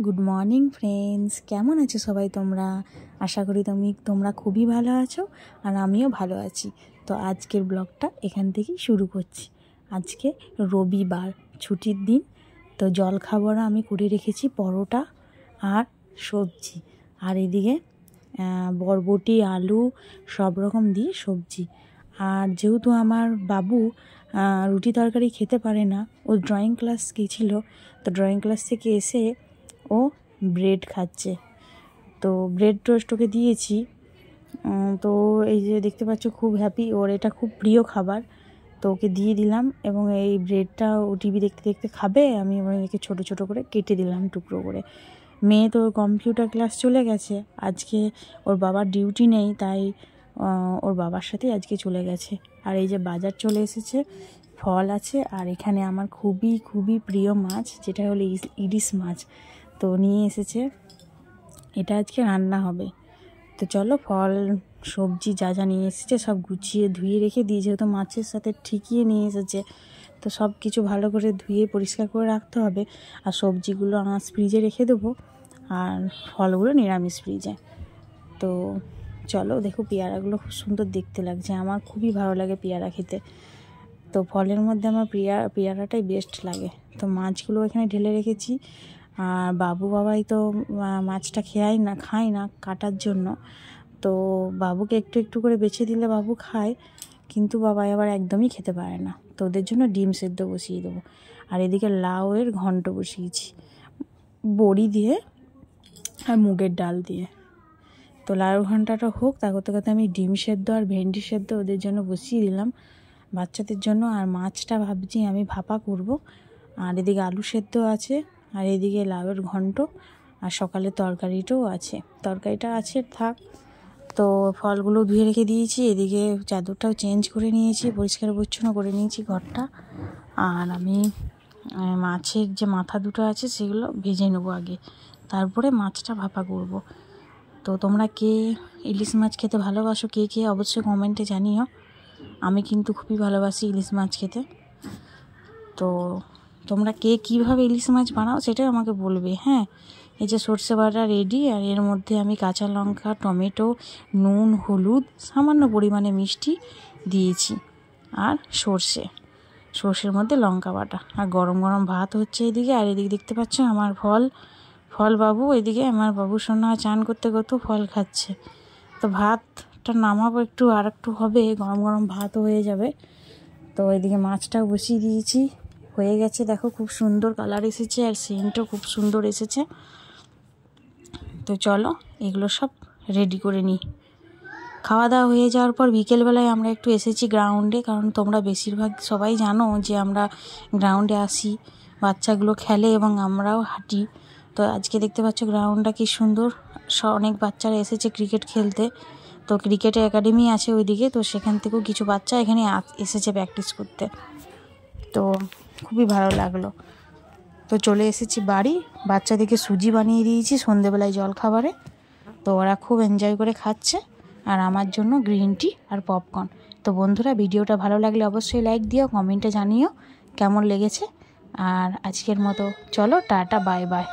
Good morning friends, কেমন আছো সবাই তোমরা? আশা করি তোমরা খুবই ভালো আছো আর আমিও ভালো আছি। তো আজকের ব্লগটা এখান থেকেই শুরু করছি। আজকে রবিবার, ছুটির দিন। তো জলখাবার আমি করে রেখেছি পরোটা আর সবজি, আর এদিকে বরবটি, আলু সব রকম দিয়ে সবজি। আর যেহেতু আমার বাবু রুটি তরকারি খেতে পারে না, ও ড্রয়িং ক্লাস গিয়েছিলো, তো ড্রয়িং ক্লাস থেকে এসে ও ব্রেড খাচ্ছে। তো ব্রেড টোস্ট ওকে দিয়েছি। তো এই যে দেখতে পাচ্ছ খুব হ্যাপি, ওর এটা খুব প্রিয় খাবার। তো ওকে দিয়ে দিলাম এবং এই ব্রেডটা ও টিভি দেখতে দেখতে খাবে। আমি ওকে ছোটো ছোটো করে কেটে দিলাম টুকরো করে। মেয়ে তো কম্পিউটার ক্লাস চলে গেছে, আজকে ওর বাবার ডিউটি নেই, তাই ওর বাবার সাথেই আজকে চলে গেছে। আর এই যে বাজার চলে এসেছে, ফল আছে, আর এখানে আমার খুবই খুবই প্রিয় মাছ, যেটা হলো ইলিশ মাছ। তো নিয়ে এসেছে, এটা আজকে রান্না হবে। তো চলো, ফল সবজি যা যা নিয়ে এসেছে সব গুছিয়ে ধুয়ে রেখে দিই, যেহেতু মাছের সাথে ঠিকিয়ে নিয়ে এসেছে, তো সব কিছু ভালো করে ধুয়ে পরিষ্কার করে রাখতে হবে। আর সবজিগুলো আঁশ ফ্রিজে রেখে দেবো, আর ফলগুলো নিরামিষ ফ্রিজে। তো চলো, দেখো পেয়ারাগুলো খুব সুন্দর দেখতে লাগছে, আমার খুবই ভালো লাগে পেয়ারা খেতে। তো ফলের মধ্যে আমার পেয়ারাটাই বেস্ট লাগে। তো মাছগুলো এখানে ঢেলে রেখেছি। আর বাবাই তো মাছটা খায় না কাটার জন্য। তো বাবুকে একটু একটু করে বেছে দিলে বাবু খায়, কিন্তু বাবাই আবার একদমই খেতে পারে না। তো ওদের জন্য ডিম সেদ্ধ বসিয়ে দেবো। আর এদিকে লাউয়ের ঘন্ট বসিয়েছি বড়ি দিয়ে আর মুগের ডাল দিয়ে। তো লাউয়ের ঘন্টটা হোক, তা করতে করতে আমি ডিম সেদ্ধ আর ভেন্ডি সেদ্ধ ওদের জন্য বসিয়ে দিলাম, বাচ্চাদের জন্য। আর মাছটা ভাবছি আমি ভাপা করব। আর এদিকে আলু সেদ্ধ আছে, আর এদিকে লাউয়ের ঘন্ট, আর সকালে তরকারিটাও আছে। তরকারিটা আছে থাক। তো ফলগুলো ধুয়ে রেখে দিয়েছি, এদিকে চাদরটাও চেঞ্জ করে নিয়েছি, পরিষ্কার পরিচ্ছন্ন করে নিয়েছি ঘরটা। আর আমি মাছের যে মাথা দুটো আছে সেগুলো ভেজে নেবো আগে, তারপরে মাছটা ভাপা করব। তো তোমরা কে ইলিশ মাছ খেতে ভালোবাসো, কে কে অবশ্যই কমেন্টে জানিও। আমি কিন্তু খুবই ভালোবাসি ইলিশ মাছ খেতে। তো তোমরা কে কীভাবে ইলিশ মাছ বানাও সেটাই আমাকে বলবে। হ্যাঁ, এই যে সর্ষে বাটা রেডি, আর এর মধ্যে আমি কাঁচা লঙ্কা, টমেটো, নুন, হলুদ, সামান্য পরিমাণে মিষ্টি দিয়েছি, আর সর্ষের মধ্যে লঙ্কা বাটা। আর গরম গরম ভাত হচ্ছে এদিকে। আর এদিকে দেখতে পাচ্ছ আমার ফল বাবু, এদিকে আমার বাবু সোনা চান করতে করতেও ফল খাচ্ছে। তো ভাতটা নামাবো, আর একটু হবে, গরম গরম ভাতও হয়ে যাবে। তো এদিকে মাছটাও বসিয়ে দিয়েছি, হয়ে গেছে। দেখো খুব সুন্দর কালার এসেছে, আর সেন্টও খুব সুন্দর এসেছে। তো চলো এগুলো সব রেডি করে নিই। খাওয়া দাওয়া হয়ে যাওয়ার পর বিকেলবেলায় আমরা একটু এসেছি গ্রাউন্ডে, কারণ তোমরা বেশিরভাগ সবাই জানো যে আমরা গ্রাউন্ডে আসি, বাচ্চাগুলো খেলে এবং আমরাও হাঁটি। তো আজকে দেখতে পাচ্ছ গ্রাউন্ডটা কি সুন্দর, অনেক বাচ্চারা এসেছে ক্রিকেট খেলতে। তো ক্রিকেটের একাডেমি আছে ওইদিকে, তো সেখান থেকেও কিছু বাচ্চা এখানে এসেছে প্র্যাকটিস করতে। তো খুবই ভালো লাগলো। তো চলে এসেছি বাড়ি, বাচ্চাদেরকে সুজি বানিয়ে দিয়েছি সন্ধেবেলায় জলখাবারে। তো ওরা খুব এনজয় করে খাচ্ছে, আর আমার জন্য গ্রিন টি আর পপকর্ন। তো বন্ধুরা, ভিডিওটা ভালো লাগলে অবশ্যই লাইক দিও, কমেন্টে জানিও কেমন লেগেছে। আর আজকের মতো চলো, টাটা, বাই বাই।